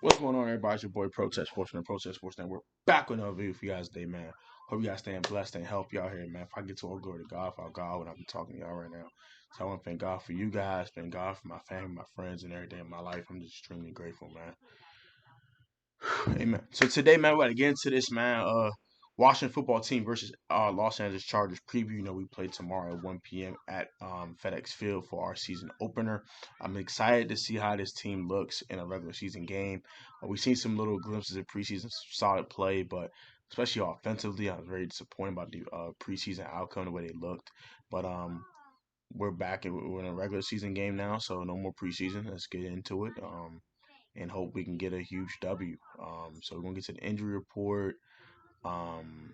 What's going on, everybody? It's your boy Protest Sports from the Protest Sports Network. Back with another video for you guys today, man. Hope you guys staying blessed and healthy out here, man. If I get to all glory to God, for God, when I be talking to y'all right now. So I want to thank God for you guys, thank God for my family, my friends, and everything in my life. I'm just extremely grateful, man. Amen. So today, man, we're gonna get into this, man. Washington football team versus Los Angeles Chargers preview. We play tomorrow at 1 p.m. at FedEx Field for our season opener. I'm excited to see how this team looks in a regular season game. We've seen some little glimpses of preseason solid play, but especially offensively, I was very disappointed about the preseason outcome, the way they looked. But we're back and we're in a regular season game now, so no more preseason. Let's get into it. And hope we can get a huge W. So we're gonna get to the injury report, um,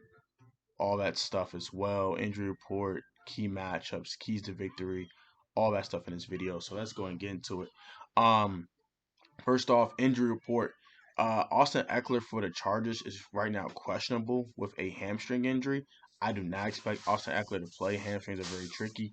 all that stuff as well. Injury report, key matchups, keys to victory, all that stuff in this video. So let's go and get into it. Um, First off, injury report. Austin Eckler for the Chargers is right now questionable with a hamstring injury. I do not expect Austin Eckler to play. Hamstrings are very tricky.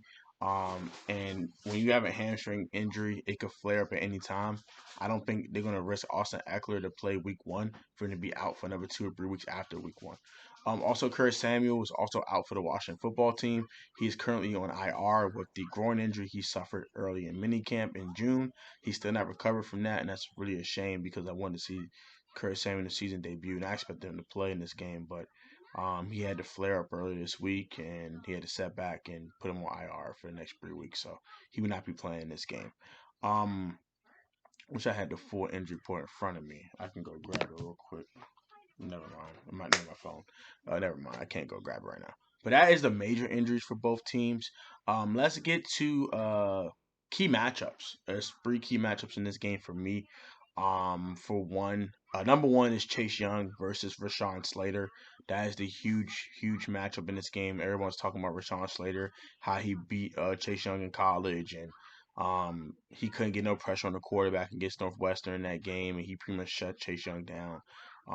And when you have a hamstring injury, it could flare up at any time. I don't think they're going to risk Austin Eckler to play week 1 for him to be out for another 2 or 3 weeks after week 1. Also, Curtis Samuel is also out for the Washington football team. He's currently on IR with the groin injury he suffered early in minicamp in June. He's still not recovered from that, and that's really a shame because I wanted to see Curtis Samuel in the season debut, and I expected him to play in this game, but he had to flare up earlier this week, and he had to set back and put him on IR for the next 3 weeks, so he would not be playing this game. Wish I had the full injury report in front of me. I can go grab it real quick. Never mind. I might need my phone. Never mind. I can't go grab it right now. But that is the major injuries for both teams. Let's get to key matchups. There's 3 key matchups in this game for me. For one, number one is Chase Young versus Rashaan Slater. That is the huge matchup in this game. Everyone's talking about Rashaan Slater, how he beat Chase Young in college, and he couldn't get no pressure on the quarterback against Northwestern in that game, and he pretty much shut Chase Young down.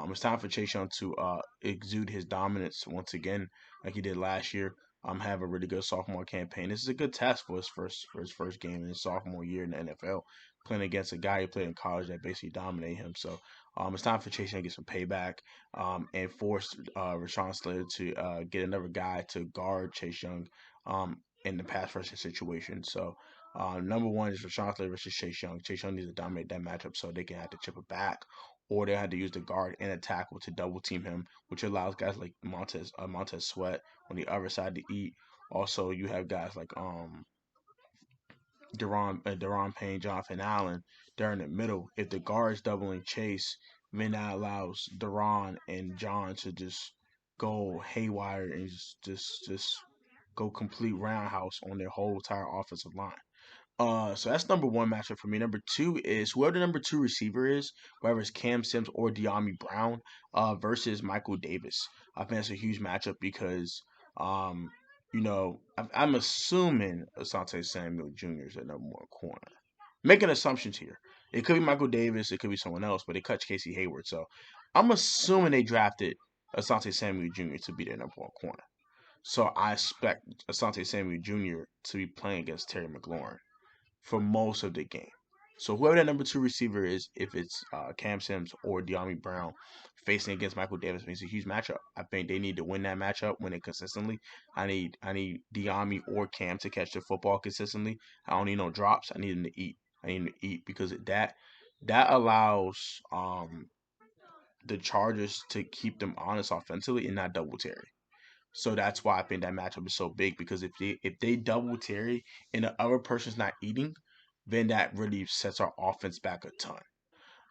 It's time for Chase Young to exude his dominance once again, like he did last year. Have a really good sophomore campaign. This is a good test for his first game in his sophomore year in the NFL, playing against a guy he played in college that basically dominated him. So it's time for Chase Young to get some payback and force Rashawn Slater to get another guy to guard Chase Young in the pass rushing situation. So number one is Rashawn Slater versus Chase Young. Chase Young needs to dominate that matchup so they can have to chip it back, or they had to use the guard and a tackle to double team him, which allows guys like Montez Sweat on the other side to eat. Also, you have guys like Deron Payne, Jonathan Allen. They're in the middle. If the guard's doubling Chase, then that allows Deron and John to just go haywire and just go complete roundhouse on their whole entire offensive line. So that's number one matchup for me. Number two is whoever the number two receiver is, whether it's Cam Sims or De'Ami Brown, versus Michael Davis. I think that's a huge matchup because, um, I'm assuming Asante Samuel Jr. is at number one corner. Making assumptions here. It could be Michael Davis, it could be someone else, but they cut Casey Hayward, so I'm assuming they drafted Asante Samuel Jr. to be their number one corner. So I expect Asante Samuel Jr. to be playing against Terry McLaurin for most of the game. So whoever that number two receiver is, if it's Cam Sims or De'Ami Brown facing against Michael Davis, makes a huge matchup. I think they need to win that matchup, win it consistently. I need De'Ami or Cam to catch the football consistently. I don't need no drops. I need them to eat. I need them to eat because that allows the Chargers to keep them honest offensively and not double Terry. So that's why I think that matchup is so big because if they double Terry and the other person's not eating, then that really sets our offense back a ton.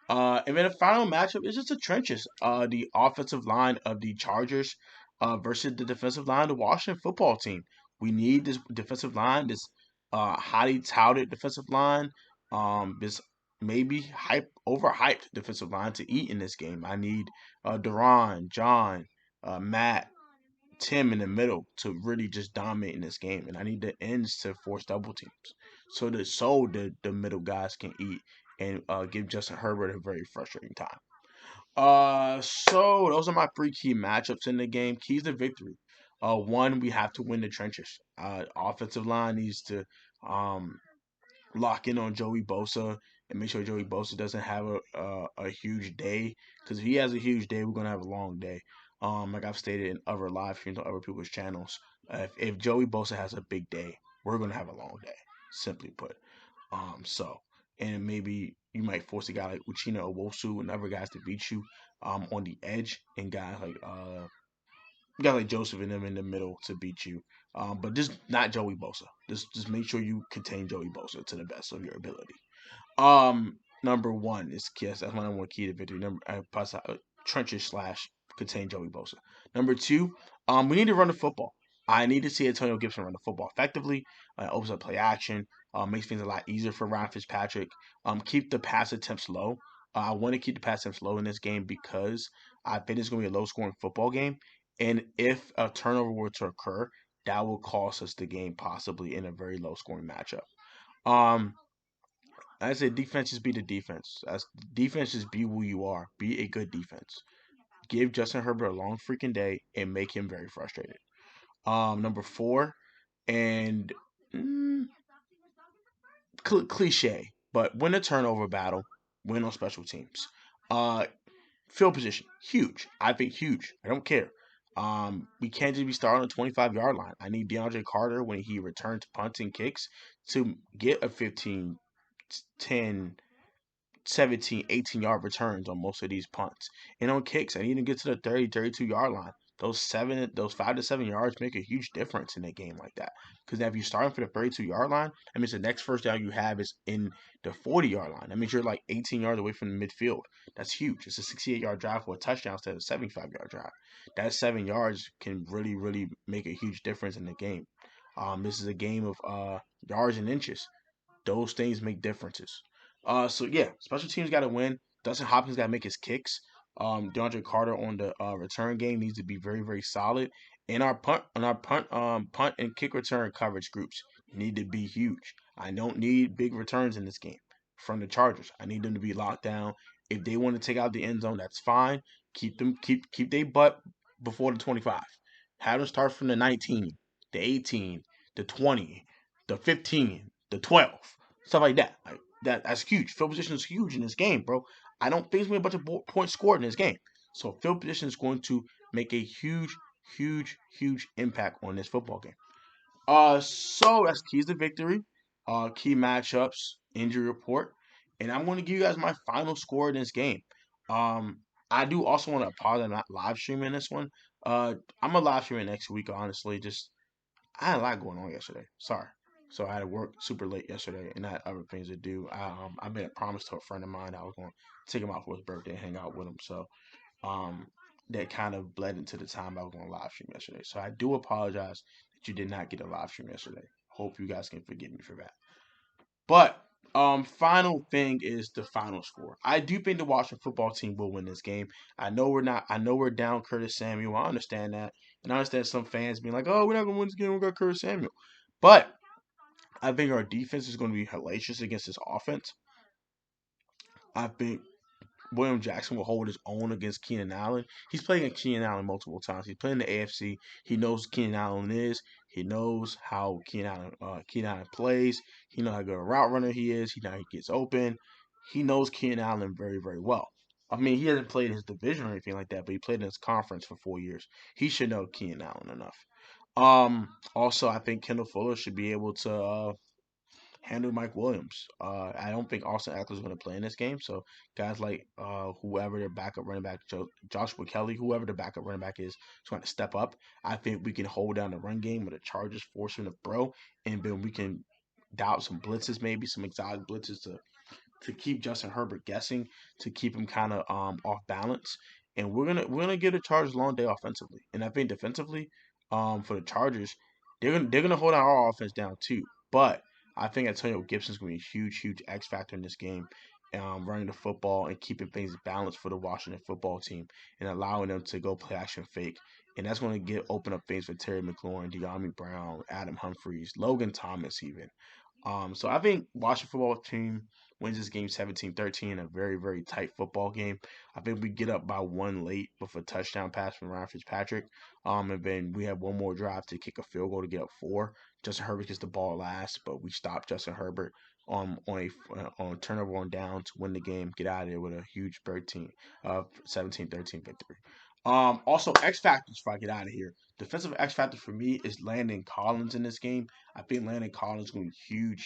And then the final matchup is just the trenches. The offensive line of the Chargers versus the defensive line of the Washington football team. We need this defensive line, this highly touted defensive line, this maybe overhyped defensive line to eat in this game. I need Deron, John, Matt, Tim in the middle to really just dominate in this game, and I need the ends to force double teams so the middle guys can eat and give Justin Herbert a very frustrating time. So those are my 3 key matchups in the game. Keys to victory. One, we have to win the trenches. Offensive line needs to lock in on Joey Bosa and make sure Joey Bosa doesn't have a huge day. Because if he has a huge day, we're gonna have a long day. Like I've stated in other live streams on other people's channels, if Joey Bosa has a big day, we're gonna have a long day. Simply put. So and maybe you might force a guy like Uchina Owosu and other guys to beat you on the edge, and guys like Joseph and them in the middle to beat you. But just not Joey Bosa. Just make sure you contain Joey Bosa to the best of your ability. Number one is yes, that's my number one key to victory. Trenches slash contain Joey Bosa. Number two, we need to run the football. I need to see Antonio Gibson run the football effectively. Opens up play action. Makes things a lot easier for Ryan Fitzpatrick. Keep the pass attempts low. I want to keep the pass attempts low in this game because I think it's going to be a low scoring football game. And if a turnover were to occur, that will cost us the game possibly in a very low scoring matchup. Um, I said defenses be the defense. As defenses be who you are. Be a good defense. Give Justin Herbert a long freaking day and make him very frustrated. Number four, and mm, cliche, but win a turnover battle, win on special teams. Uh, Field position, huge. I think huge. I don't care. We can't just be starting on the 25-yard line. I need DeAndre Carter when he returns punts and kicks to get a 15, 10, 17, 18-yard returns on most of these punts. And on kicks, I need to get to the 30, 32-yard line. Those 5 to 7 yards make a huge difference in a game like that. Because if you're starting for the 32-yard line, that means the next first down you have is in the 40-yard line. That means you're like 18 yards away from the midfield. That's huge. It's a 68-yard drive for a touchdown instead of a 75-yard drive. That 7 yards can really, really make a huge difference in the game. This is a game of yards and inches. Those things make differences. So yeah, special teams got to win. Dustin Hopkins got to make his kicks. DeAndre Carter on the return game needs to be very, very solid. And punt and kick return coverage groups need to be huge. I don't need big returns in this game from the Chargers. I need them to be locked down. If they want to take out the end zone, that's fine. Keep their butt before the 25. Have them start from the 19, the 18, the 20, the 15, the 12, stuff like that. Like that's huge. Field position is huge in this game, bro. I don't think it's going to be a bunch of points scored in this game. So field position is going to make a huge, huge, huge impact on this football game. So that's keys to victory, key matchups, injury report, and I'm going to give you guys my final score in this game. Um, I do also want to apologize I'm not live streaming this one. I'm a live streaming next week, honestly. Just I had a lot going on yesterday. Sorry. So I had to work super late yesterday, and I had other things to do. I made a promise to a friend of mine I was going to take him out for his birthday and hang out with him. So um, that kind of bled into the time I was going to live stream yesterday. So I do apologize that you did not get a live stream yesterday. Hope you guys can forgive me for that. But final thing is the final score. I do think the Washington football team will win this game. I know we're not. I know we're down Curtis Samuel. I understand that, and I understand some fans being like, "Oh, we're not gonna win this game. We got Curtis Samuel." But I think our defense is going to be hellacious against this offense. I think William Jackson will hold his own against Keenan Allen. He's played against Keenan Allen multiple times. He's played in the AFC. He knows who Keenan Allen is. He knows how Keenan Allen plays. He knows how good a route runner he is. He knows how he gets open. He knows Keenan Allen very, very well. I mean, he hasn't played in his division or anything like that, but he played in his conference for 4 years. He should know Keenan Allen enough. Also, I think Kendall Fuller should be able to handle Mike Williams. I don't think Austin Eckler is going to play in this game. So guys like whoever their backup running back, Joshua Kelly, whoever the backup running back is trying to step up. I think we can hold down the run game with the Chargers forcing the throw, and then we can dial some blitzes, maybe some exotic blitzes to keep Justin Herbert guessing, to keep him kind of off balance. And we're gonna get the Chargers a long day offensively. And I think defensively, for the Chargers, they're gonna hold our offense down too. But I think Antonio Gibson's gonna be a huge, huge X factor in this game. Running the football and keeping things balanced for the Washington football team and allowing them to go play action fake. And that's going to open up things for Terry McLaurin, De'Ami Brown, Adam Humphries, Logan Thomas even. So I think Washington football team wins this game 17-13, a very, very tight football game. I think we get up by one late with a touchdown pass from Ryan Fitzpatrick. And then we have one more drive to kick a field goal to get up four. Justin Herbert gets the ball last, but we stop Justin Herbert. on turnover on down to win the game, get out of there with a huge 17-13 victory. Also X factors before I get out of here. Defensive X factor for me is Landon Collins in this game. I think Landon Collins is going to be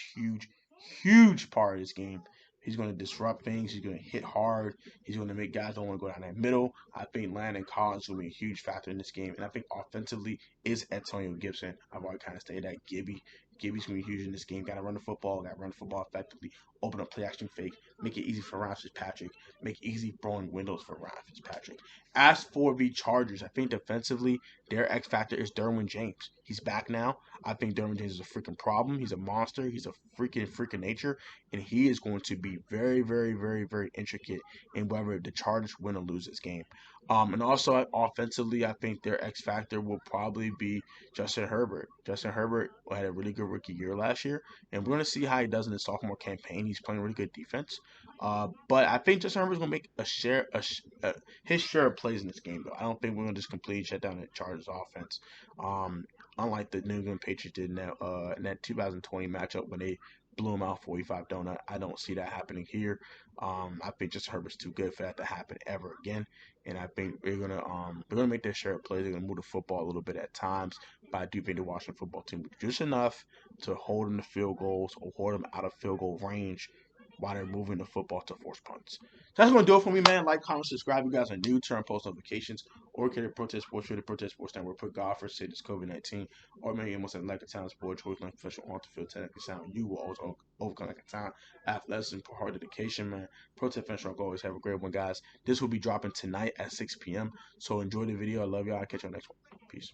huge part of this game. He's going to disrupt things. He's going to hit hard. He's going to make guys don't want to go down that middle. I think Landon Collins will be a huge factor in this game. And I think offensively is Antonio Gibson. I've already kind of stated that Gibby's going to be huge in this game. Got to run the football. Got to run the football effectively. Open up play action fake. Make it easy for Ryan Fitzpatrick. Make it easy throwing windows for Ryan Fitzpatrick. As for the Chargers, I think defensively, their X factor is Derwin James. He's back now. I think Derwin James is a freaking problem. He's a monster. He's a freaking nature. And he is going to be very intricate in whether the Chargers win or lose this game. And also offensively, I think their X factor will probably be Justin Herbert. Justin Herbert had a really good rookie year last year, and we're going to see how he does in his sophomore campaign. He's playing really good defense. But I think Justin Herbert's going to make his share of plays in this game, though. I don't think we're going to just completely shut down the Chargers offense. Unlike the New England Patriots did in that 2020 matchup when they blew him out 45 donut. I don't see that happening here. I think just Herbert's too good for that to happen ever again. And I think they're gonna make their share of plays. They're gonna move the football a little bit at times, but I do think the Washington football team will do just enough to hold them to field goals or hold them out of field goal range while they're moving the football to force punts. So that's gonna do it for me, man. Like, comment, subscribe. You guys are new, turn post notifications, or get a Protest Sports, the Protest Sports Network. Put God first, say this COVID-19, or maybe almost like a talent sport, choice, like professional on the field, technically sound. You will always overcome like a talent, athleticism, hard dedication, man. Protest finish always have a great one, guys. This will be dropping tonight at 6 p.m. So enjoy the video. I love y'all. I'll catch you on the next one. Peace.